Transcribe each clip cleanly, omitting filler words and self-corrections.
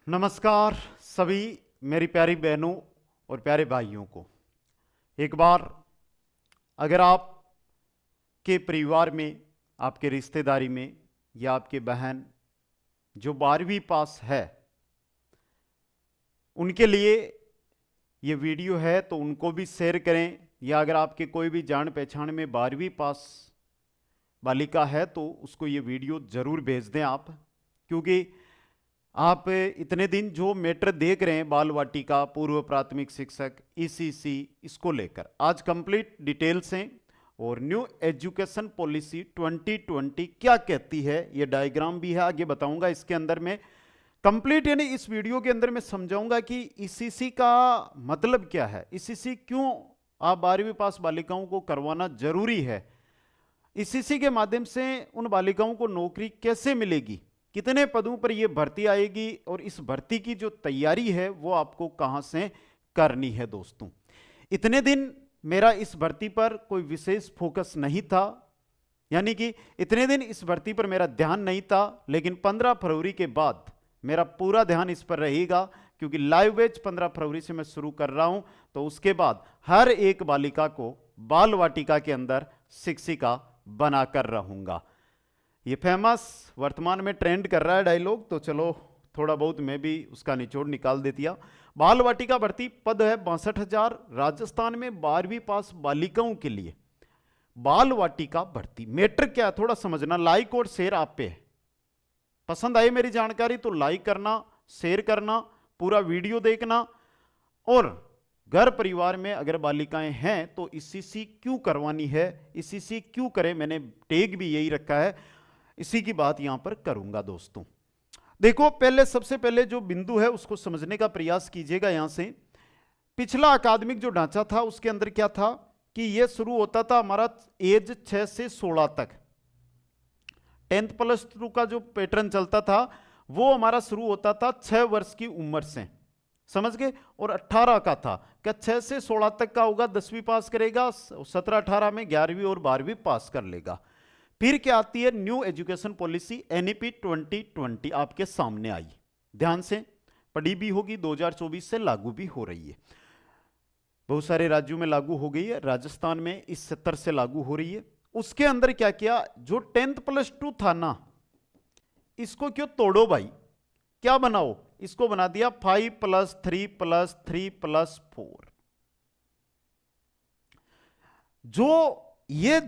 नमस्कार सभी मेरी प्यारी बहनों और प्यारे भाइयों को। एक बार अगर आप के परिवार में, आपके रिश्तेदारी में या आपके बहन जो 12वीं पास है, उनके लिए ये वीडियो है तो उनको भी शेयर करें। या अगर आपके कोई भी जान पहचान में 12वीं पास बालिका है तो उसको ये वीडियो जरूर भेज दें आप, क्योंकि आप इतने दिन जो मैटर देख रहे हैं बाल वाटिका, पूर्व प्राथमिक शिक्षक, ईसीसी, इसको लेकर आज कंप्लीट डिटेल्स हैं और न्यू एजुकेशन पॉलिसी 2020 क्या कहती है, ये डायग्राम भी है, आगे बताऊंगा। इसके अंदर में कंप्लीट यानी इस वीडियो के अंदर मैं समझाऊंगा कि ईसीसी का मतलब क्या है, ईसीसी क्यों आप 12वीं पास बालिकाओं को करवाना जरूरी है, ईसीसी के माध्यम से उन बालिकाओं को नौकरी कैसे मिलेगी, कितने पदों पर यह भर्ती आएगी और इस भर्ती की जो तैयारी है वो आपको कहां से करनी है। दोस्तों, इतने दिन मेरा इस भर्ती पर कोई विशेष फोकस नहीं था, यानी कि इतने दिन इस भर्ती पर मेरा ध्यान नहीं था, लेकिन 15 फरवरी के बाद मेरा पूरा ध्यान इस पर रहेगा, क्योंकि लाइव बैच 15 फरवरी से मैं शुरू कर रहा हूं। तो उसके बाद हर एक बालिका को बाल वाटिका के अंदर शिक्षिका बनाकर रहूंगा। ये फेमस वर्तमान में ट्रेंड कर रहा है डायलॉग, तो चलो थोड़ा बहुत मैं भी उसका निचोड़ निकाल देती हूं। बाल वाटिका भर्ती पद है 62,000 राजस्थान में 12वीं पास बालिकाओं के लिए। बाल वाटिका भर्ती मैटर क्या है थोड़ा समझना। लाइक और शेयर आप पे है। पसंद आई मेरी जानकारी तो लाइक करना, शेयर करना, पूरा वीडियो देखना। और घर परिवार में अगर बालिकाएं हैं तो ईसीसी क्यों करवानी है, ईसीसी क्यों करें, मैंने टैग भी यही रखा है, इसी की बात यहां पर करूंगा। दोस्तों देखो, सबसे पहले जो बिंदु है उसको समझने का प्रयास कीजिएगा। यहां से पिछला अकादमिक जो ढांचा था उसके अंदर क्या था कि यह शुरू होता था हमारा एज 6 से 16 तक। 10+2 का जो पैटर्न चलता था वो हमारा शुरू होता था 6 वर्ष की उम्र से, समझ गए। और 18 का था क्या 6 से 16 तक का होगा, 10वीं पास करेगा, 17-18 में 11वीं और 12वीं पास कर लेगा। फिर क्या आती है न्यू एजुकेशन पॉलिसी एनईपी 2020 आपके सामने आई, ध्यान से पढ़ी भी होगी, 2024 से लागू भी हो रही है। बहुत सारे राज्यों में लागू हो गई है, राजस्थान में इस सत्र से लागू हो रही है। उसके अंदर क्या किया, जो 10+2 था ना, इसको क्यों तोड़ो भाई, क्या बनाओ, इसको बना दिया 5+3+3+4। जो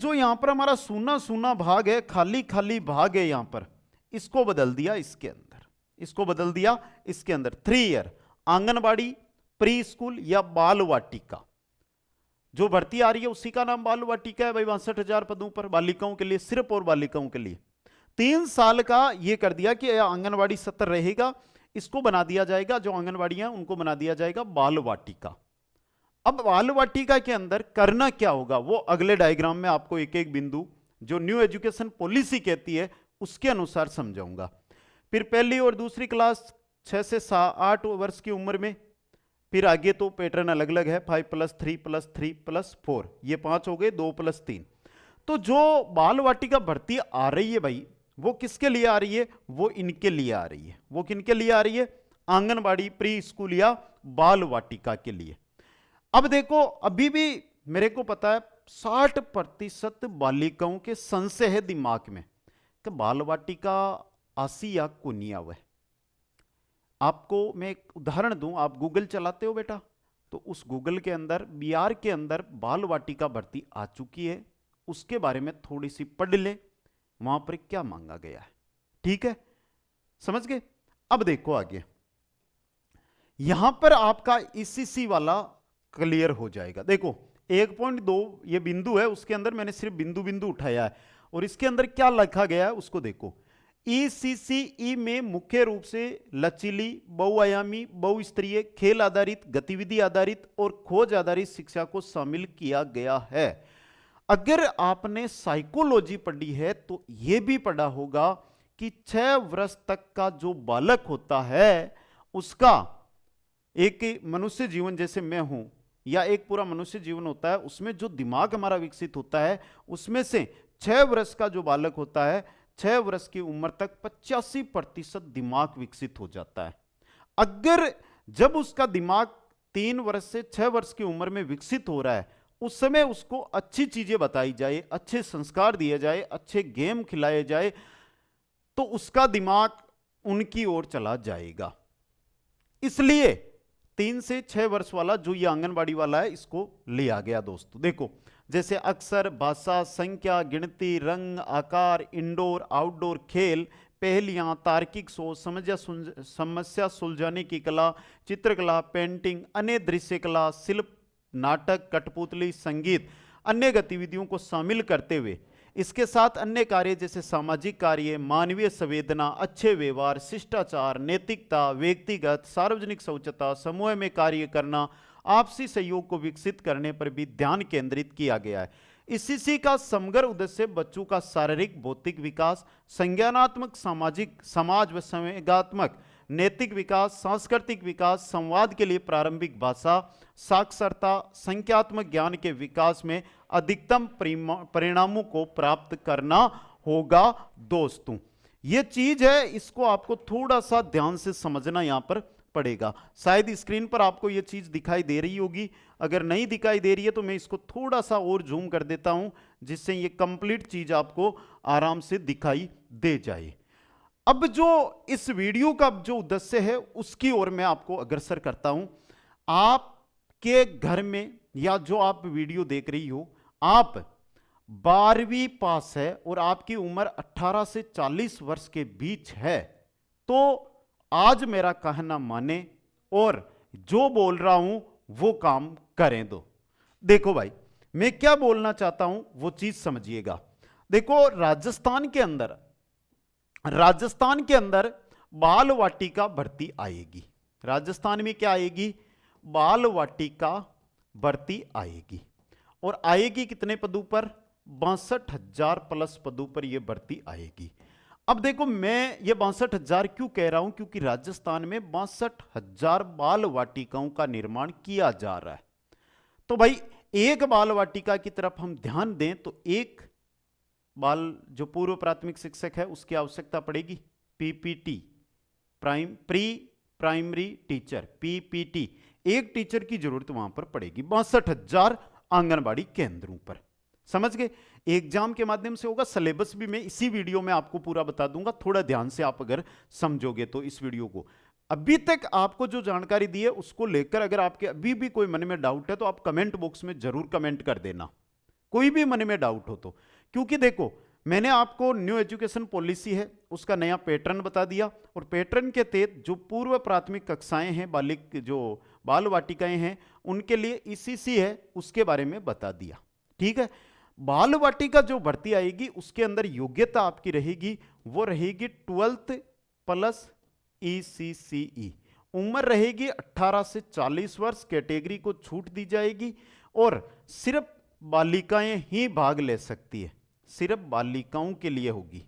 यहां पर हमारा सूना सूना भाग है, खाली खाली भाग है यहां पर, इसको बदल दिया इसके अंदर, इसको बदल दिया इसके अंदर 3 ईयर आंगनबाड़ी, प्री स्कूल या बाल वाटिका। जो भर्ती आ रही है उसी का नाम बाल वाटिका है भाई। 62,000 पदों पर बालिकाओं के लिए, सिर्फ और बालिकाओं के लिए 3 साल का ये कर दिया कि आंगनबाड़ी सत्र रहेगा, इसको बना दिया जाएगा, जो आंगनबाड़ियां उनको बना दिया जाएगा बाल वाटिका। अब बाल वाटिका के अंदर करना क्या होगा वो अगले डायग्राम में आपको एक एक बिंदु जो न्यू एजुकेशन पॉलिसी कहती है उसके अनुसार समझाऊंगा। फिर पहली और दूसरी क्लास 6 से 8 वर्ष की उम्र में, फिर आगे तो पैटर्न अलग अलग है, 5+3+3+4, ये 5 हो गए, 2+3। तो जो बाल वाटिका भर्ती आ रही है भाई, वो किसके लिए आ रही है, वो इनके लिए आ रही है। वो किनके लिए आ रही है, आंगनबाड़ी, प्री स्कूल या बाल वाटिका के लिए। अब देखो, अभी भी मेरे को पता है 60% बालिकाओं के संशय है दिमाग में कि बाल वाटिका आसी या कुनिया वह। आपको मैं एक उदाहरण दूं, आप गूगल चलाते हो बेटा, तो उस गूगल के अंदर बिहार के अंदर बाल वाटिका भर्ती आ चुकी है, उसके बारे में थोड़ी सी पढ़ ले, वहां पर क्या मांगा गया है, ठीक है, समझ गए। अब देखो आगे, यहां पर आपका ईसीसी वाला क्लियर हो जाएगा। देखो 1.2 ये बिंदु है, उसके अंदर मैंने सिर्फ बिंदु बिंदु उठाया है और इसके अंदर क्या लिखा गया है उसको देखो। ईसीसीई में मुख्य रूप से लचीली, बहुआयामी, बहुस्तरीय, खेल आधारित, गतिविधि आधारित और खोज आधारित शिक्षा को शामिल किया गया है। अगर आपने साइकोलॉजी पढ़ी है तो यह भी पढ़ा होगा कि 6 वर्ष तक का जो बालक होता है उसका एक मनुष्य जीवन जैसे मैं हूं या एक पूरा मनुष्य जीवन होता है, उसमें जो दिमाग हमारा विकसित होता है उसमें से 6 वर्ष का जो बालक होता है 6 वर्ष की उम्र तक 85% दिमाग विकसित हो जाता है। अगर जब उसका दिमाग 3 वर्ष से 6 वर्ष की उम्र में विकसित हो रहा है, उस समय उसको अच्छी चीजें बताई जाए, अच्छे संस्कार दिए जाए, अच्छे गेम खिलाए जाए, तो उसका दिमाग उनकी ओर चला जाएगा। इसलिए 3 से 6 वर्ष वाला जो ये आंगनबाड़ी वाला है, इसको लिया गया दोस्तों। देखो, जैसे अक्षर, भाषा, संख्या, गिनती, रंग, आकार, इंडोर आउटडोर खेल, पहेलियां, तार्किक सोच, समस्या सुलझाने की कला, चित्रकला, पेंटिंग, अन्य दृश्य कला, शिल्प, नाटक, कठपुतली, संगीत, अन्य गतिविधियों को शामिल करते हुए इसके साथ अन्य कार्य जैसे सामाजिक कार्य, मानवीय संवेदना, अच्छे व्यवहार, शिष्टाचार, नैतिकता, व्यक्तिगत सार्वजनिक शौचता, समूह में कार्य करना, आपसी सहयोग को विकसित करने पर भी ध्यान केंद्रित किया गया है। इसी का समग्र उद्देश्य बच्चों का शारीरिक भौतिक विकास, संज्ञानात्मक सामाजिक समाज व संवेगात्मक नैतिक विकास, सांस्कृतिक विकास, संवाद के लिए प्रारंभिक भाषा, साक्षरता, संख्यात्मक ज्ञान के विकास में अधिकतम परिणामों को प्राप्त करना होगा दोस्तों। यह चीज है, इसको आपको थोड़ा सा ध्यान से समझना यहां पर पड़ेगा। शायद स्क्रीन पर आपको यह चीज दिखाई दे रही होगी, अगर नहीं दिखाई दे रही है तो मैं इसको थोड़ा सा और जूम कर देता हूं, जिससे ये कंप्लीट चीज आपको आराम से दिखाई दे जाए। अब जो इस वीडियो का जो उद्देश्य है उसकी ओर मैं आपको अग्रसर करता हूं। आपके घर में या जो आप वीडियो देख रही हो, आप 12वीं पास है और आपकी उम्र 18 से 40 वर्ष के बीच है, तो आज मेरा कहना माने और जो बोल रहा हूं वो काम करें दो। देखो भाई, मैं क्या बोलना चाहता हूं वो चीज समझिएगा। देखो, राजस्थान के अंदर बाल वाटिका भर्ती आएगी। राजस्थान में क्या आएगी? बाल वाटिका भर्ती आएगी। और आएगी कितने पदों पर? 62,000 प्लस पदों पर यह भर्ती आएगी। अब देखो, मैं ये 62,000 क्यों कह रहा हूं? क्योंकि राजस्थान में 62,000 बाल वाटिकाओं का निर्माण किया जा रहा है। तो भाई, एक बाल वाटिका की तरफ हम ध्यान दें तो एक बाल जो पूर्व प्राथमिक शिक्षक है उसकी आवश्यकता पड़ेगी, PPT, pre primary teacher, PPT, एक टीचर की जरूरत वहां पर पड़ेगी 62,000 आंगनबाड़ी केंद्रों पर। समझ गए? एग्जाम के माध्यम से होगा। सिलेबस भी मैं इसी वीडियो में आपको पूरा बता दूंगा, थोड़ा ध्यान से आप अगर समझोगे तो इस वीडियो को। अभी तक आपको जो जानकारी दी है उसको लेकर अगर आपके अभी भी कोई मन में डाउट है तो आप कमेंट बॉक्स में जरूर कमेंट कर देना, कोई भी मन में डाउट हो तो। क्योंकि देखो, मैंने आपको न्यू एजुकेशन पॉलिसी है उसका नया पैटर्न बता दिया, और पैटर्न के तहत जो पूर्व प्राथमिक कक्षाएं हैं, जो बाल वाटिकाएं हैं, उनके लिए ईसीसी है उसके बारे में बता दिया। ठीक है, बाल वाटिका जो भर्ती आएगी उसके अंदर योग्यता आपकी रहेगी, वो रहेगी 12th प्लस ECCE। उम्र रहेगी 18 से 40 वर्ष, कैटेगरी को छूट दी जाएगी और सिर्फ बालिकाएं ही भाग ले सकती है, सिर्फ बालिकाओं के लिए होगी,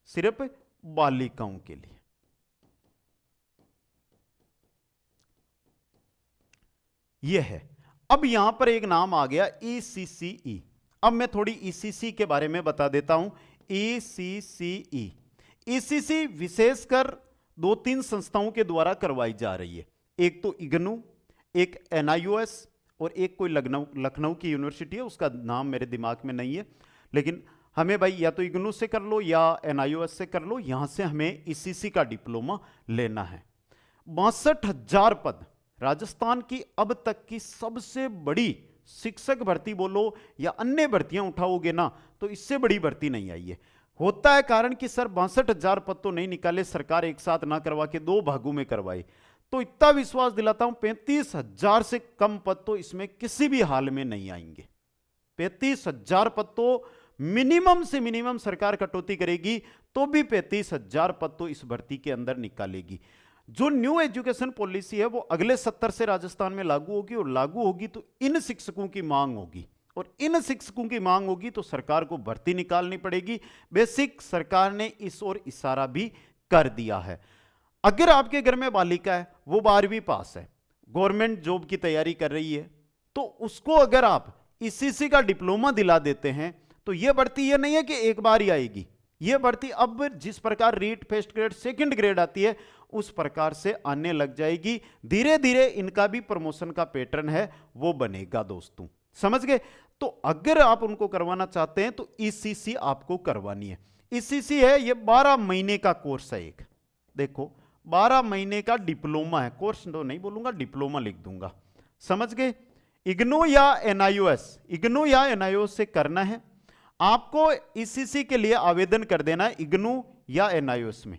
सिर्फ बालिकाओं के लिए। यह है। अब यहां पर एक नाम आ गया ECCE। अब मैं थोड़ी ECC के बारे में बता देता हूं। ECC विशेषकर 2-3 संस्थाओं के द्वारा करवाई जा रही है। एक तो इग्नू, एक NIOS और एक कोई लखनऊ की यूनिवर्सिटी है, उसका नाम मेरे दिमाग में नहीं है, लेकिन हमें भाई या तो इग्नू से कर लो या NIOS से कर लो, यहां से हमें ECC का डिप्लोमा लेना है। 62,000 पद, राजस्थान की अब तक की सबसे बड़ी शिक्षक भर्ती बोलो या अन्य भर्तियां उठाओगे ना तो इससे बड़ी भर्ती नहीं आई है। होता है कारण कि सर 62,000 पद तो नहीं निकाले, सरकार एक साथ ना करवा के 2 भागों में करवाई। तो इतना विश्वास दिलाता हूं 35,000 से कम पद तो इसमें किसी भी हाल में नहीं आएंगे। 35,000 पद तो मिनिमम से मिनिमम सरकार कटौती करेगी तो भी 35,000 पद तो इस भर्ती के अंदर निकालेगी। जो न्यू एजुकेशन पॉलिसी है वो अगले 70 से राजस्थान में लागू होगी, और लागू होगी तो इन शिक्षकों की मांग होगी, और इन शिक्षकों की मांग होगी तो सरकार को भर्ती निकालनी पड़ेगी। बेसिक सरकार ने इस ओर इशारा भी कर दिया है। अगर आपके घर में बालिका है, वो 12वीं पास है, गवर्नमेंट जॉब की तैयारी कर रही है, तो उसको अगर आप ECC का डिप्लोमा दिला देते हैं तो यह भर्ती यह नहीं है कि एक बार ही आएगी। यह भर्ती अब जिस प्रकार REET, first grade, second grade आती है उस प्रकार से आने लग जाएगी। धीरे धीरे इनका भी प्रमोशन का पैटर्न है वो बनेगा दोस्तों, समझ गए। तो अगर आप उनको करवाना चाहते हैं तो ईसीसी आपको करवानी है। ईसीसी है ये 12 महीने का कोर्स है एक, देखो 12 महीने का डिप्लोमा है, कोर्स तो नहीं बोलूंगा, डिप्लोमा लिख दूंगा, समझ गए। इग्नू या एनआईओएस, इग्नू या एनआईओएस से करना है आपको। ईसीसी के लिए आवेदन कर देना है इग्नू या एनआईओएस में।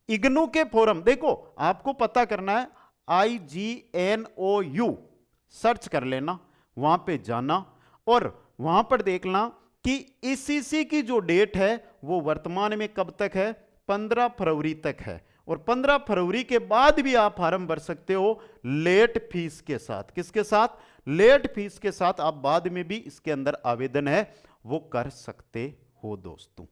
इग्नू के फोरम देखो आपको पता करना है, IGNOU सर्च कर लेना, वहां पे जाना और वहां पर देखना कि ईसीसी की जो डेट है वो वर्तमान में कब तक है, 15 फरवरी तक है। और 15 फरवरी के बाद भी आप फॉर्म भर सकते हो लेट फीस के साथ। किसके साथ? लेट फीस के साथ आप बाद में भी इसके अंदर आवेदन है वो कर सकते हो दोस्तों,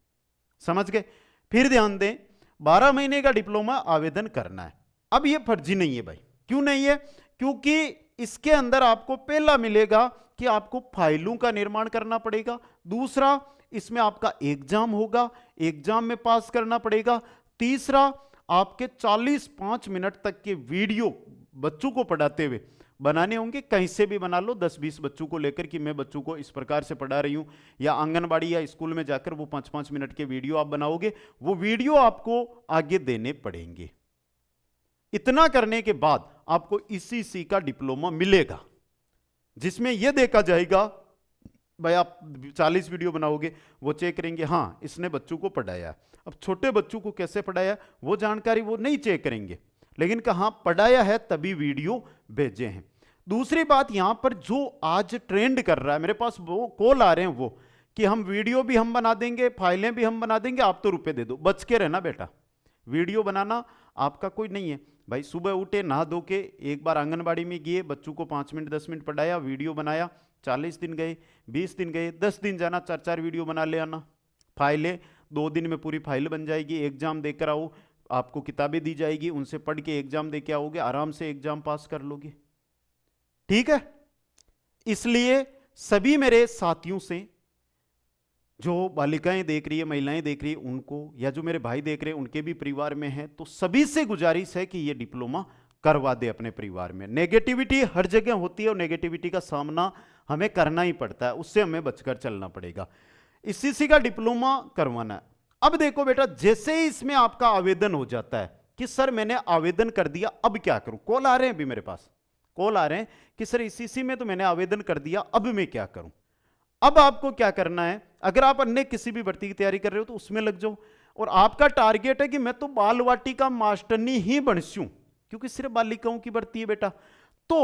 समझ गए। फिर ध्यान दें 12 महीने का डिप्लोमा आवेदन करना है। अब ये फर्जी नहीं है भाई, क्यों नहीं है? क्योंकि इसके अंदर आपको पहला मिलेगा कि आपको फाइलों का निर्माण करना पड़ेगा, दूसरा इसमें आपका एग्जाम होगा, एग्जाम में पास करना पड़ेगा, तीसरा आपके 45 मिनट तक के वीडियो बच्चों को पढ़ाते हुए बनाने होंगे। कहीं से भी बना लो, 10-20 बच्चों को लेकर कि मैं बच्चों को इस प्रकार से पढ़ा रही हूं, या आंगनबाड़ी या स्कूल में जाकर वो 5-5 मिनट के वीडियो आप बनाओगे, वो वीडियो आपको आगे देने पड़ेंगे। इतना करने के बाद आपको ईसीसी का डिप्लोमा मिलेगा, जिसमें यह देखा जाएगा भाई आप 40 वीडियो बनाओगे, वो चेक करेंगे हाँ इसने बच्चों को पढ़ाया। अब छोटे बच्चों को कैसे पढ़ाया वो जानकारी वो नहीं चेक करेंगे, लेकिन कहाँ पढ़ाया है तभी वीडियो भेजे हैं। दूसरी बात यहां पर जो आज ट्रेंड कर रहा है, मेरे पास वो कॉल आ रहे हैं वो कि हम वीडियो भी हम बना देंगे, फाइलें भी हम बना देंगे, आप तो रुपए दे दो। बच के रहना बेटा, वीडियो बनाना आपका कोई नहीं है भाई। सुबह उठे नहा धो के एक बार आंगनबाड़ी में गए, बच्चों को 5 मिनट 10 मिनट पढ़ाया, वीडियो बनाया, 40 दिन गए, 20 दिन गए, 10 दिन जाना, 4-4 वीडियो बना ले आना। फाइलें 2 दिन में पूरी फाइल बन जाएगी। एग्जाम देकर आओ, आपको किताबें दी जाएगी, उनसे पढ़ के एग्जाम दे के आओगे, आराम से एग्जाम पास कर लोगे, ठीक है। इसलिए सभी मेरे साथियों से, जो बालिकाएं देख रही है, महिलाएं देख रही है उनको, या जो मेरे भाई देख रहे हैं उनके भी परिवार में है, तो सभी से गुजारिश है कि ये डिप्लोमा करवा दे अपने परिवार में। नेगेटिविटी हर जगह होती है और नेगेटिविटी का सामना हमें करना ही पड़ता है, उससे हमें बचकर चलना पड़ेगा। ईसीसी का डिप्लोमा करवाना है। अब देखो बेटा, जैसे ही इसमें आपका आवेदन हो जाता है कि सर मैंने आवेदन कर दिया, अब क्या करूं? कॉल आ रहे हैं, अभी मेरे पास कॉल आ रहे हैं कि सर ईसीसी में तो मैंने आवेदन कर दिया, अब मैं क्या करूं? अब आपको क्या करना है, अगर आप अन्य किसी भी भर्ती की तैयारी कर रहे हो तो उसमें लग जाओ, और आपका टारगेट है कि मैं तो बाल वाटिका मास्टरनी ही बनसूं, क्योंकि सिर्फ बालिकाओं की भर्ती है बेटा। तो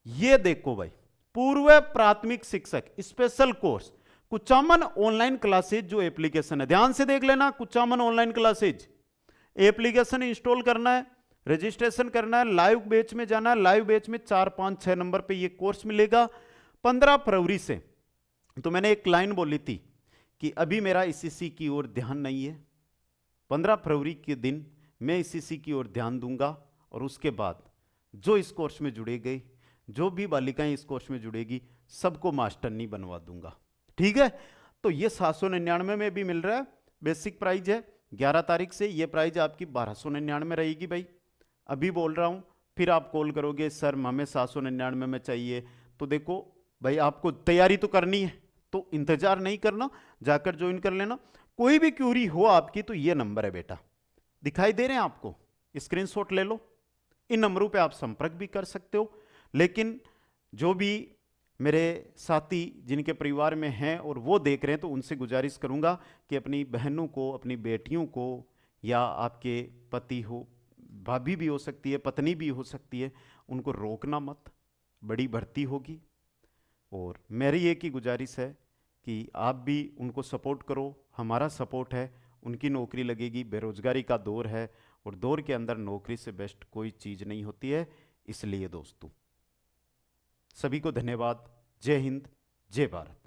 ये देखो भाई, पूर्व प्राथमिक शिक्षक special course Kuchaman online classes जो एप्लीकेशन है, ध्यान से देख लेना, Kuchaman online classes application install करना है, रजिस्ट्रेशन करना है, लाइव बैच में जाना है। लाइव बैच में 4, 5, 6 नंबर पे ये कोर्स मिलेगा 15 फरवरी से। तो मैंने एक लाइन बोली थी कि अभी मेरा ईसीसी की ओर ध्यान नहीं है, 15 फरवरी के दिन मैं ईसीसी की ओर ध्यान दूंगा, और उसके बाद जो इस कोर्स में जुड़ेगी, जो भी बालिकाएं इस कोर्स में जुड़ेगी, सबको मास्टरनी बनवा दूंगा, ठीक है। तो ये 799 में भी मिल रहा है, बेसिक प्राइज है। 11 तारीख से ये प्राइज आपकी 1299 रहेगी भाई। अभी बोल रहा हूं, फिर आप कॉल करोगे सर हमें 799 में चाहिए, तो देखो भाई आपको तैयारी तो करनी है, तो इंतजार नहीं करना, जाकर ज्वाइन कर लेना। कोई भी क्यूरी हो आपकी तो ये नंबर है बेटा, दिखाई दे रहे हैं आपको, स्क्रीनशॉट ले लो, इन नंबरों पे आप संपर्क भी कर सकते हो। लेकिन जो भी मेरे साथी जिनके परिवार में हैं और वो देख रहे हैं, तो उनसे गुजारिश करूंगा कि अपनी बहनों को, अपनी बेटियों को, या आपके पति हो, भाभी भी हो सकती है, पत्नी भी हो सकती है, उनको रोकना मत, बड़ी भर्ती होगी। और मेरी एक ही गुजारिश है कि आप भी उनको सपोर्ट करो, हमारा सपोर्ट है, उनकी नौकरी लगेगी। बेरोजगारी का दौर है, और दौर के अंदर नौकरी से बेस्ट कोई चीज़ नहीं होती है। इसलिए दोस्तों सभी को धन्यवाद। जय हिंद, जय भारत।